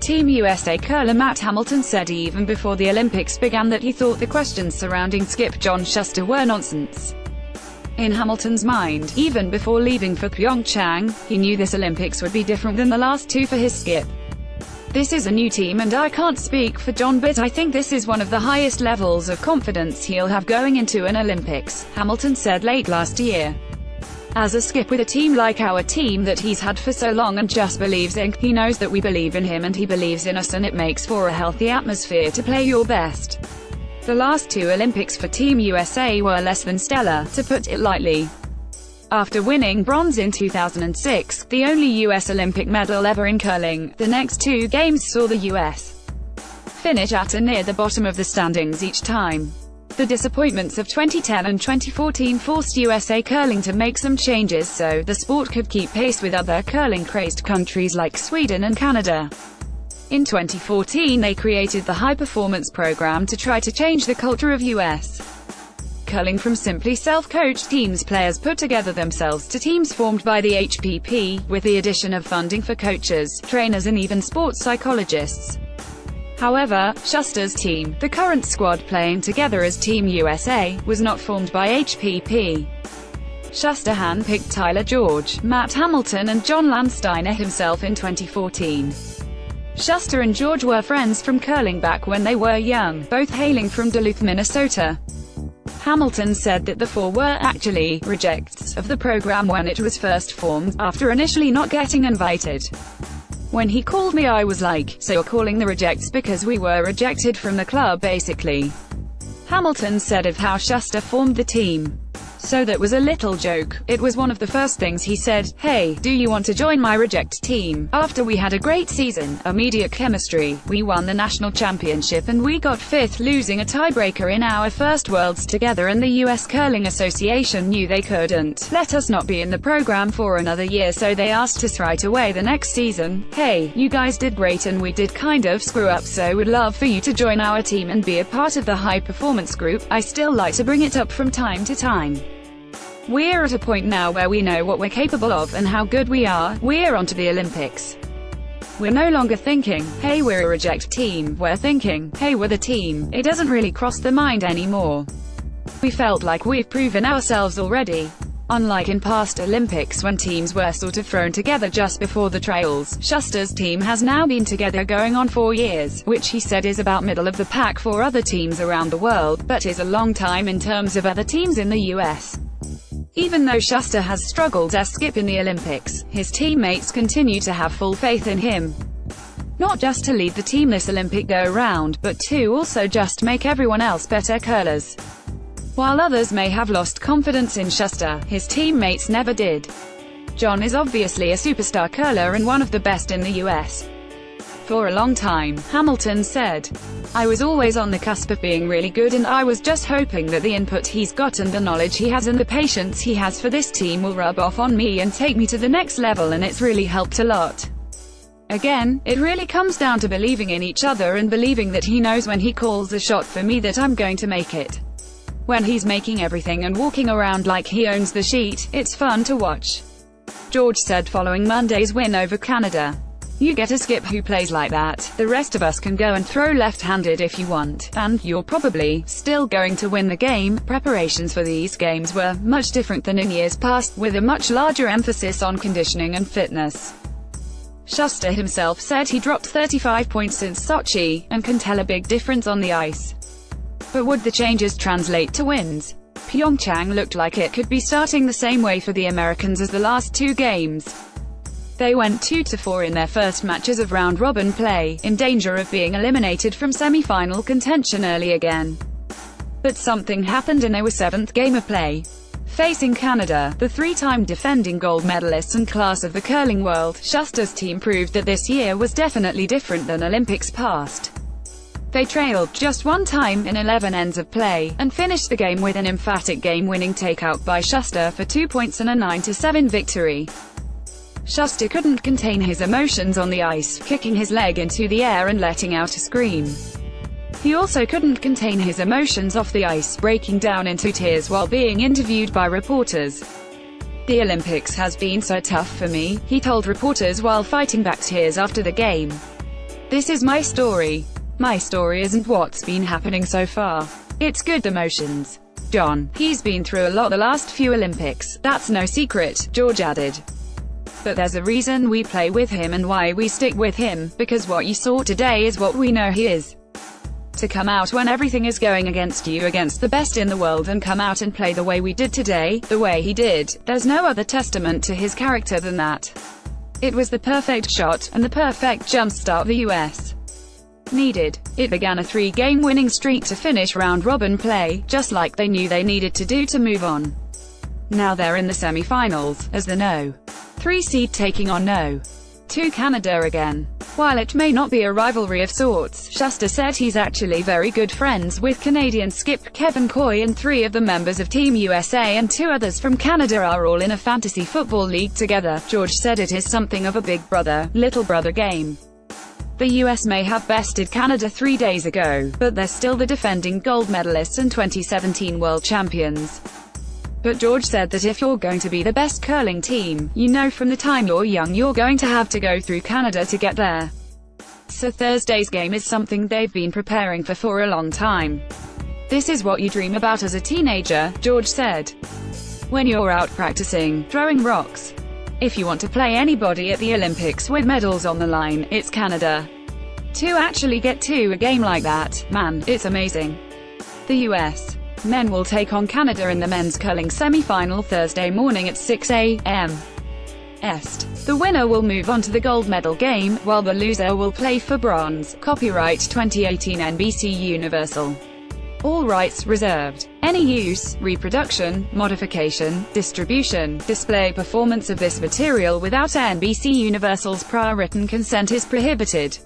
Team USA curler Matt Hamilton said even before the Olympics began that he thought the questions surrounding skip John Shuster were nonsense. In Hamilton's mind, even before leaving for PyeongChang, he knew this Olympics would be different than the last two for his skip. This is a new team and I can't speak for John, but I think this is one of the highest levels of confidence he'll have going into an Olympics, Hamilton said late last year. As a skip with a team like our team that he's had for so long and just believes in, he knows that we believe in him and he believes in us, and it makes for a healthy atmosphere to play your best. The last two Olympics for Team USA were less than stellar, to put it lightly. After winning bronze in 2006, the only U.S. Olympic medal ever in curling, the next two games saw the U.S. finish at or near the bottom of the standings each time. The disappointments of 2010 and 2014 forced USA curling to make some changes so the sport could keep pace with other curling-crazed countries like Sweden and Canada. In 2014 they created the high-performance program to try to change the culture of U.S. curling from simply self-coached teams. Players put together themselves to teams formed by the HPP, with the addition of funding for coaches, trainers and even sports psychologists. However, Shuster's team, the current squad playing together as Team USA, was not formed by HPP. Shuster handpicked Tyler George, Matt Hamilton and John Landsteiner himself in 2014. Shuster and George were friends from curling back when they were young, both hailing from Duluth, Minnesota. Hamilton said that the four were actually rejects of the program when it was first formed, after initially not getting invited. When he called me I was like, so you're calling the rejects because we were rejected from the club basically. Hamilton said of how Shuster formed the team. So that was a little joke. It was one of the first things he said, "Hey, do you want to join my reject team?" After we had a great season, immediate chemistry, we won the national championship and we got fifth, losing a tiebreaker in our first Worlds together, and the US Curling Association knew they couldn't let us not be in the program for another year, so they asked us right away the next season, "Hey, you guys did great and we did kind of screw up, so we'd love for you to join our team and be a part of the high performance group." I still like to bring it up from time to time. We're at a point now where we know what we're capable of and how good we are. We're on to the Olympics. We're no longer thinking, "Hey, we're a reject team." We're thinking, "Hey, we're the team." It doesn't really cross the mind anymore. We felt like we've proven ourselves already. Unlike in past Olympics when teams were sort of thrown together just before the trials, Shuster's team has now been together going on 4 years, which he said is about middle of the pack for other teams around the world, but is a long time in terms of other teams in the US. Even though Shuster has struggled as skip in the Olympics, his teammates continue to have full faith in him. Not just to lead the team this Olympic go-round, but to also just make everyone else better curlers. While others may have lost confidence in Shuster, his teammates never did. John is obviously a superstar curler and one of the best in the US. For a long time, Hamilton said, "I was always on the cusp of being really good and I was just hoping that the input he's got and the knowledge he has and the patience he has for this team will rub off on me and take me to the next level, and it's really helped a lot." Again, it really comes down to believing in each other and believing that he knows when he calls a shot for me that I'm going to make it. When he's making everything and walking around like he owns the sheet, it's fun to watch. George said following Monday's win over Canada, "You get a skip who plays like that, the rest of us can go and throw left-handed if you want, and you're probably still going to win the game." Preparations for these games were much different than in years past, with a much larger emphasis on conditioning and fitness. Shuster himself said he dropped 35 points since Sochi, and can tell a big difference on the ice. But would the changes translate to wins? PyeongChang looked like it could be starting the same way for the Americans as the last two games. They went 2-4 in their first matches of round-robin play, in danger of being eliminated from semi-final contention early again. But something happened in our seventh game of play. Facing Canada, the three-time defending gold medalists and class of the curling world, Shuster's team proved that this year was definitely different than Olympics past. They trailed just one time in 11 ends of play, and finished the game with an emphatic game-winning takeout by Shuster for 2 points and a 9-7 victory. Shuster couldn't contain his emotions on the ice, kicking his leg into the air and letting out a scream. He also couldn't contain his emotions off the ice, breaking down into tears while being interviewed by reporters. "The Olympics has been so tough for me," he told reporters while fighting back tears after the game. This is my story. My story isn't what's been happening so far. It's good emotions. John, he's been through a lot the last few Olympics, that's no secret, George added. But there's a reason we play with him and why we stick with him, because what you saw today is what we know he is. To come out when everything is going against you, against the best in the world, and come out and play the way we did today, the way he did, there's no other testament to his character than that. It was the perfect shot, and the perfect jumpstart the US needed. It began a 3-game winning streak to finish round-robin play, just like they knew they needed to do to move on. Now they're in the semi-finals, as the No. 3 seed taking on No. 2 Canada again. While it may not be a rivalry of sorts, Shuster said he's actually very good friends with Canadian skip Kevin Coy, and 3 of the members of Team USA and 2 others from Canada are all in a fantasy football league together. George said it is something of a big brother, little brother game. The US may have bested Canada 3 days ago, but they're still the defending gold medalists and 2017 world champions. But George said that if you're going to be the best curling team, you know from the time you're young you're going to have to go through Canada to get there. So Thursday's game is something they've been preparing for a long time. This is what you dream about as a teenager, George said. When you're out practicing, throwing rocks. If you want to play anybody at the Olympics with medals on the line, it's Canada. To actually get to a game like that, man, it's amazing. The US men will take on Canada in the men's curling semi-final Thursday morning at 6 a.m. Est. The winner will move on to the gold medal game, while the loser will play for bronze. Copyright 2018 NBC Universal. All rights reserved. Any use, reproduction, modification, distribution, display, performance of this material without NBC Universal's prior written consent is prohibited.